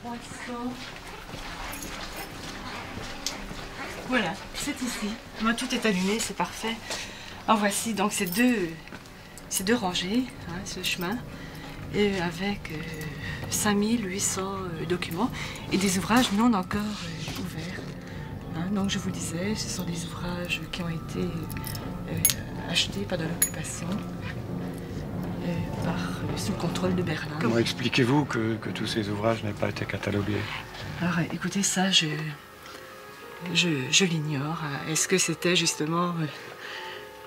300. Voilà, c'est ici. Moi, tout est allumé, c'est parfait. En voici donc ces deux rangées, hein, ce chemin, et avec 5800 documents et des ouvrages non encore ouverts. Hein, donc je vous disais, ce sont des ouvrages qui ont été achetés pendant l'occupation sous le contrôle de Berlin. Comment expliquez-vous que tous ces ouvrages n'aient pas été catalogués? Alors écoutez, ça je l'ignore. Est-ce que c'était justement...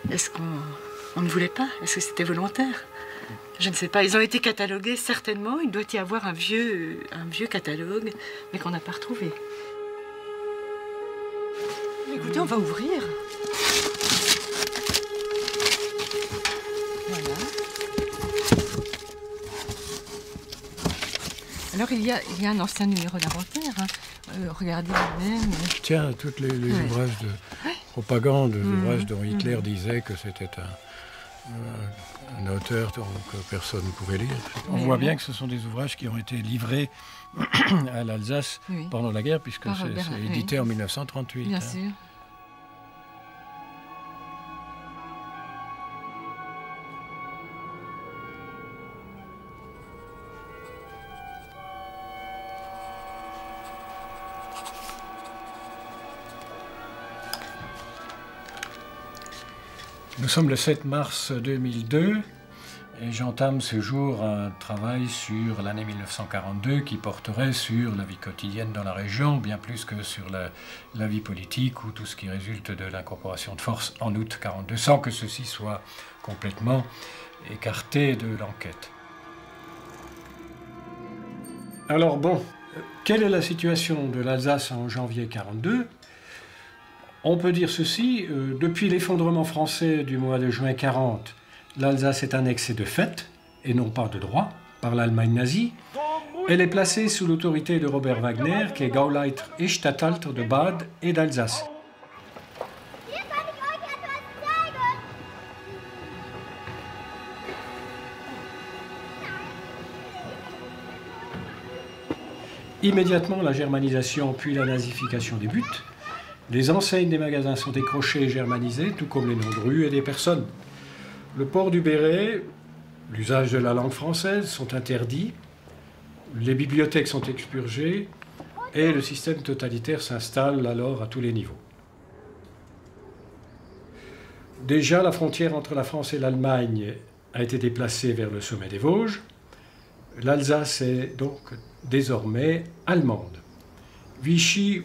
Est-ce qu'on ne voulait pas? Est-ce que c'était volontaire? Je ne sais pas. Ils ont été catalogués, certainement. Il doit y avoir un vieux catalogue, mais qu'on n'a pas retrouvé. Écoutez, on va ouvrir. Voilà. Alors, il y a un ancien numéro d'inventaire. Hein. Regardez même. Tiens, tous les ouvrages de propagande, les ouvrages dont Hitler disait que c'était un auteur que personne ne pouvait lire. On voit bien que ce sont des ouvrages qui ont été livrés à l'Alsace pendant la guerre, puisque c'est édité en 1938. Bien sûr. Nous sommes le 7 mars 2002 et j'entame ce jour un travail sur l'année 1942 qui porterait sur la vie quotidienne dans la région, bien plus que sur la vie politique ou tout ce qui résulte de l'incorporation de force en août 1942, sans que ceci soit complètement écarté de l'enquête. Alors bon, quelle est la situation de l'Alsace en janvier 1942 ? On peut dire ceci, depuis l'effondrement français du mois de juin 1940, l'Alsace est annexée de fait, et non pas de droit, par l'Allemagne nazie. Elle est placée sous l'autorité de Robert Wagner, qui est Gauleiter et Statthalter de Bade et d'Alsace. Immédiatement, la germanisation puis la nazification débutent. Les enseignes des magasins sont décrochées et germanisées, tout comme les noms de rues et des personnes. Le port du béret, l'usage de la langue française sont interdits, les bibliothèques sont expurgées et le système totalitaire s'installe alors à tous les niveaux. Déjà, la frontière entre la France et l'Allemagne a été déplacée vers le sommet des Vosges. L'Alsace est donc désormais allemande. Vichy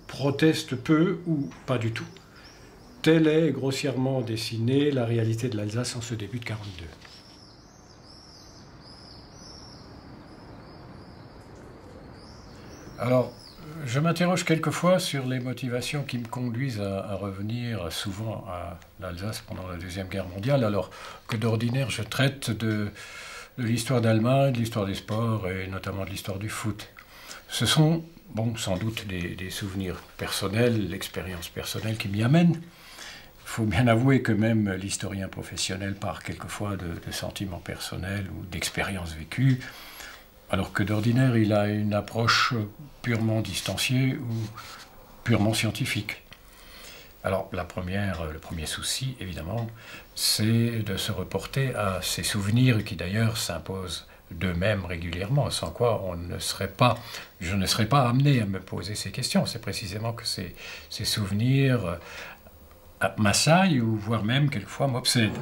proteste peu ou pas du tout. Telle est grossièrement dessinée la réalité de l'Alsace en ce début de 1942. Alors, je m'interroge quelquefois sur les motivations qui me conduisent à revenir souvent à l'Alsace pendant la Deuxième Guerre mondiale, alors que d'ordinaire je traite de l'histoire d'Allemagne, de l'histoire des sports et notamment de l'histoire du foot. Ce sont sans doute des souvenirs personnels, l'expérience personnelle qui m'y amène. Il faut bien avouer que même l'historien professionnel part quelquefois de sentiments personnels ou d'expériences vécues, alors que d'ordinaire il a une approche purement distanciée ou purement scientifique. Alors le premier souci, évidemment, c'est de se reporter à ces souvenirs qui d'ailleurs s'imposent d'eux-mêmes régulièrement, sans quoi je ne serais pas amené à me poser ces questions. C'est précisément que ces souvenirs m'assaillent ou voire même quelquefois m'obsèdent.